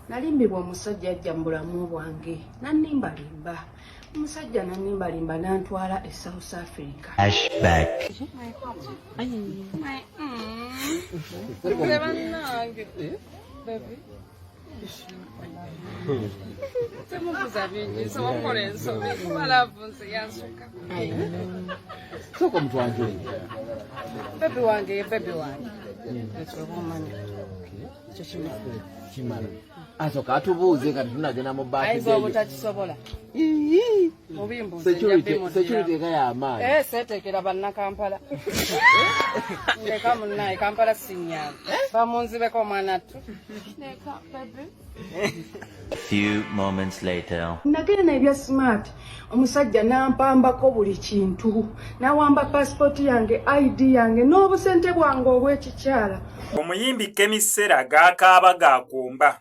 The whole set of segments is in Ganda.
Nalimbibwa omusajja ajja mu bulamu bwange nanimbalimba omusajja nanimbalimba nantwala e South Africa. Flashback. Aso katubuze kati tunagenda mu back. Aizo butakisobola. Security kaya amaani. Setekera banna Kampala. Ndeka munnaye Kampala sinya. Bamunzibeko omwana tu. Ndeka baby. A few moments later. Nagenda ebya smart. Omusajja nampambako buli kintu. Nawamba passport yange, ID yange n'obusente bwange obw'ekikyala. Omuyimbi Kemisera gakaaba gakomba.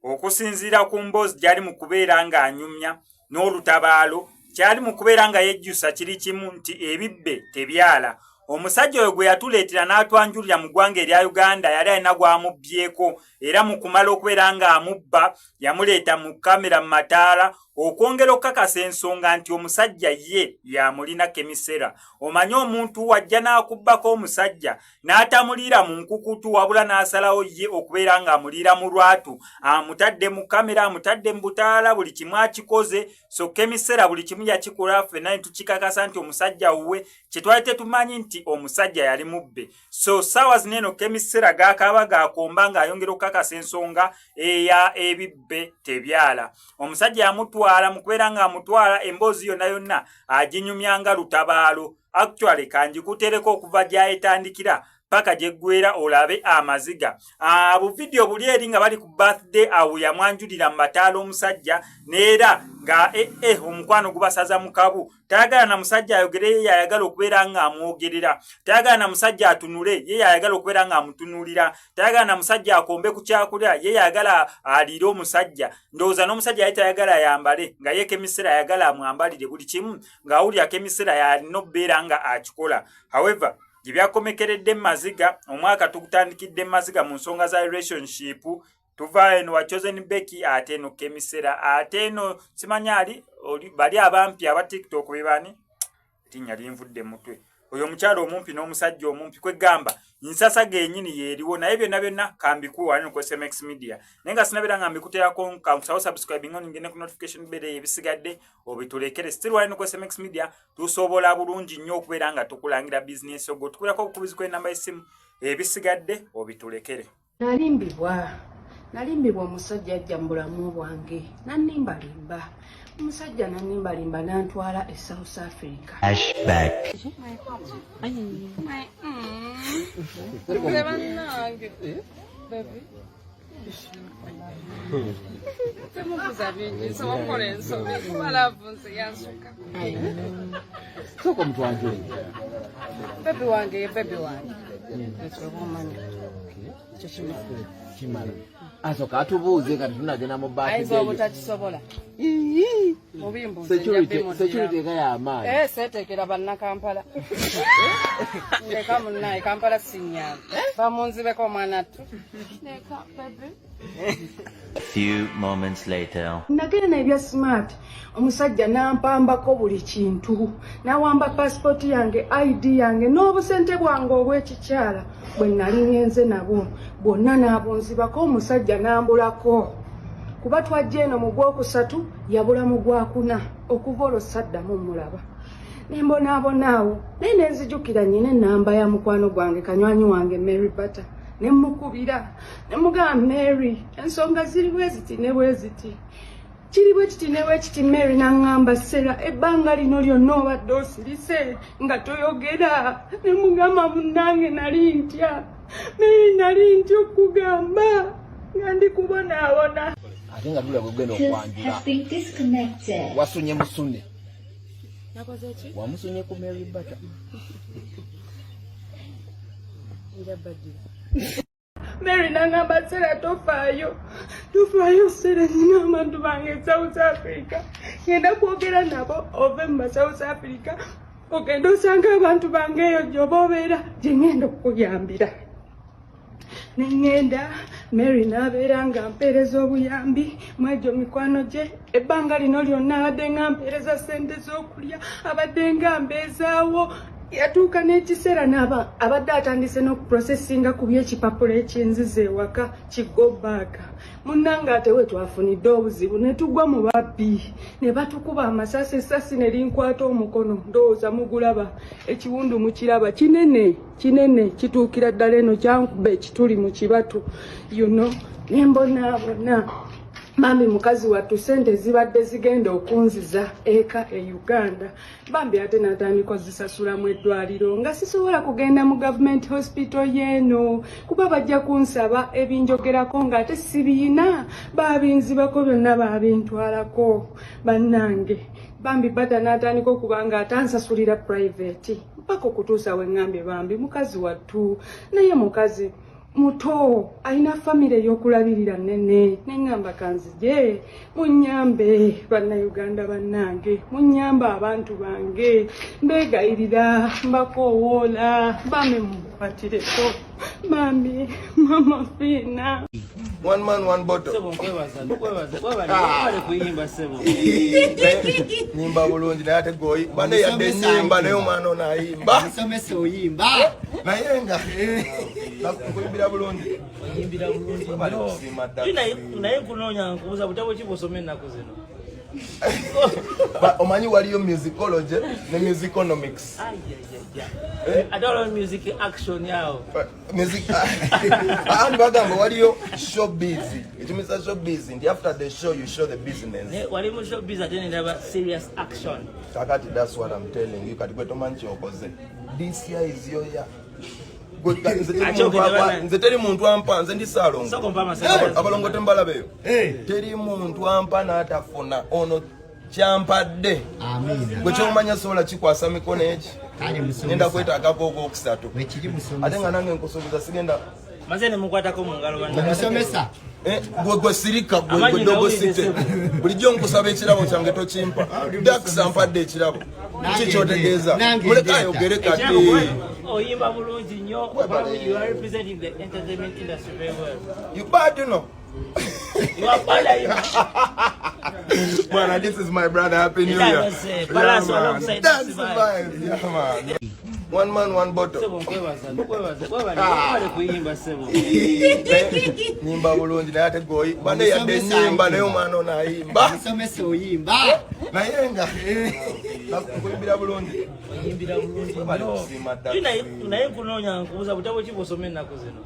Okusinziira ku mboozi gyali mu kubeera ng'anyumya n'olutabaalo kyali mu kubeera nga yejjusa kiri kimu nti ebibbe tebyala. Omusajja oyo gwe yatuleetera n'atwanjulira mu ggwanga erya Uganda yali alina gw'amubbyeko era mu kumala okubeera ng'amubba yamuleeta mu kamera mu mataala okwongera okukakasa ensonga nti omusajja ye yamulina Kemisera. Omanyi omuntu wajja n'akubbako omusajja n'atamuliira mu nkukutu wabula n'asalawo ye okubeera ng'amuliira mu lwatu amutadde mu kamera amutadde mu butaala buli kimu akikoze. So Kemisera buli kimu yakikola ffenna tukikakasa nti omusajja wuwe kye twali tetumanyi nti omusajja yali mubbe. So ssaawa zino eno Kemisera gakaaba gakomba ng'ayongera okukakasa ensonga eya ebibbe tebyala. Omusajja yamutwala mu kubeera ng'amutwala emboozi yonna yonna aginyumyanga lutabaalo. Actually kanjikutereko okuva gyayetandikira paka gyeggwera olabe amaziga. Abo video buli eri nga bali ku birthday awo yamwanjulira mu mataala omusajja neera nga omukwano gubasaza mu kabu. Tayagala na musajja ayogere ye yayagala okubeera ng'amwogerera. Tayagala na musajja atunule ye yayagala okubeera ng'amutunuulira. Tayagala na musajja akombe ku kyakulya ye yayagala aliire omusajja. Ndowooza n'omusajja yali tayagala yambale nga ye Kemisera yayagala amwambalire buli kimu ng'awulira Kemisera yalina okubeera nga akikola. However gyebyakomekeredde maziga omwaka tugutandikidde maziga mu nsonga za relationship tuva eno wa Chosen Becky ate eno Kemisera ate eno simanyali bali abampi aba TikTok bebani tinya linvudde mutwe oyo mukyalo omumpi n'omusajja omumpi kwegamba nsasa genyini yeriwo naye byonna kambikuwa wano ku SMX Media nenga sinabera nga mbikuterako nkamusawo subscribing on ngene ku notification bell ebisigadde obitulekere still wano ku SMX Media tusobola bulungi nnyo okubeera nga tukulangira business ogo tukulako okubizi kwe namba y'essimu ebisigadde obitulekere. Nalimbibwa omusajja ajja mu bulamu bwange nanimbalimba omusajja nanimbalimba nantwala e South Africa. Flashback. Aso katubuze kati tunagenda mu back. Aizo butakisobola. Security kaya amaani. Setekera banna Kampala. Ndeka munnaye Kampala sinya. Bamunzibeko omwana tu. Ndeka baby. A few moments later. Nagenda ebya smart. Omusajja nampambako buli kintu. Nawamba passport yange, ID yange n'obusente bwange obw'ekikyala. Bwe nali ngenze nabo bonna n'abunzibako omusajja nambulako. Kuba twajja eno mu gwokusatu yabula mu gwakuna okuva olwosaddamu mulaba. Nembonaabonaawo naye ne nzijukira nnyina ennamba ya mukwano gwange kanywanyi wange Mary Butter. Ne mukubira ne mugamba Mary ensonga ziri bwe ziti ne bwe ziti. Kiri bwe kiti ne bwe kiti Mary n'aŋŋamba Sera ebbanga lino lyonna obadde osirise nga toyogera. Ne mugamba munnange nali ntya. Mary nali ntya okugamba nga ndi kubonaabona. Ate nga tula bwegenda okwanjula. Wasunye musune. Wamusunye ku Mary Butter. Mary n'aŋŋamba Sera tofaayo Sera nina abantu bange South Africa ngenda kwogera nabo ove mu South Africa ogenda osanga abantu bange eyo gy'oba obeera gye ngenda okuyambira. Nengenda Mary n'abeera nga mpeereza obuyambi mw'egyo mikwano gye. Ebbanga lino lyonna abadde nga mpeereza ssente z'okulya, abadde nga mbeezaawo. Yatuuka n'ekiseera abadde atandise n'okuprosesinga ku by'ekipapula eky'enziza ewaka kigobbaaga. Munnange ate we twafunidde obuzibu ne tugwa mu babbi ne batukuba amasasi, essasi ne linkwata omukono. Ndowooza mugulaba, ekiwundu mukiraba, kinene kituukira ddala eno kyankuba ekituli mu kibatu ne mbonaabona. Mami mukazi wattu ssente zibadde zigenda okunziza eka e Uganda. Bambi ate natandika zisasula mu eddwaliro nga sisobola kugenda mu government hospital yeeno kuba bajja kunsaba ebinjogerako nga ate sibiina. Babinzibako byonna babintwalako. Bannange bambi bata natandika okuba nga atansasulira private mpaka okutuusa we ngambye bambi mukazi wattu naye mukazi muto alina famire y'okulabirira nnene. Neŋŋamba kanzije munyambe bannayuganda bannange, munyambe abantu bange, mbeegayirira mbakoowoola bambi mumupatireko mami mama Fiina. One man, one bottle. Nyimba bulungi naye ate goyi. Bane yadde nyimba naye omwana ono ayimba. Musomesa oyimba. Naye nga nakuyimbira bulungi. Oyimbira bulungi. Naye kunoonya nkubuuza butabo ki bw'osoma ennaku zino? Omanyi waliyo musicology ne musiconomics. Ate waliwo music action yawo. Andi bagamba waliyo showbiz. Ekimisa showbiz nti after the show you show the business. Wali mu showbiz ate nendaba serious action. Kakati that's what I'm telling you. Kati gwe tomanyi kyokoze. This year is your year. Nze teri muntu ampa, nze ndi Saalongo. Abalongo tembalabeyo. Teri muntu ampa n'atafuna ono kyampadde. Gwe kyomanya sobola kikwasa mikono eki. Nenda kwetaagako ogwokusatu. Ate nga nange nkusuubiza sigenda. Maze ne mukwatako mu ngalo bannange. Musomesa. Gwe sirika gwe dogo site. Bulijjo nkusaba ekirabo kyange tokimpa. Dax ampadde ekirabo. Kikyotegeeza. Muleka ayogere kati. Oyimba bulungi nnyo. You are representing the entertainment industry very well. You bad, you know. You are bad. Man, this is my brother. Happy New Year. Balance alongside. That's the vibes. Yeah, man. One man, one bottle. Nyimba bulungi naye ate goyi. Bane yadde nyimba naye omwana ono ayimba. Musomesa oyimba. Naye nga nakuyimbira bulungi. Oyimbira bulungi. Naye kunoonya nkubuuza butabo ki bw'osoma ennaku zino?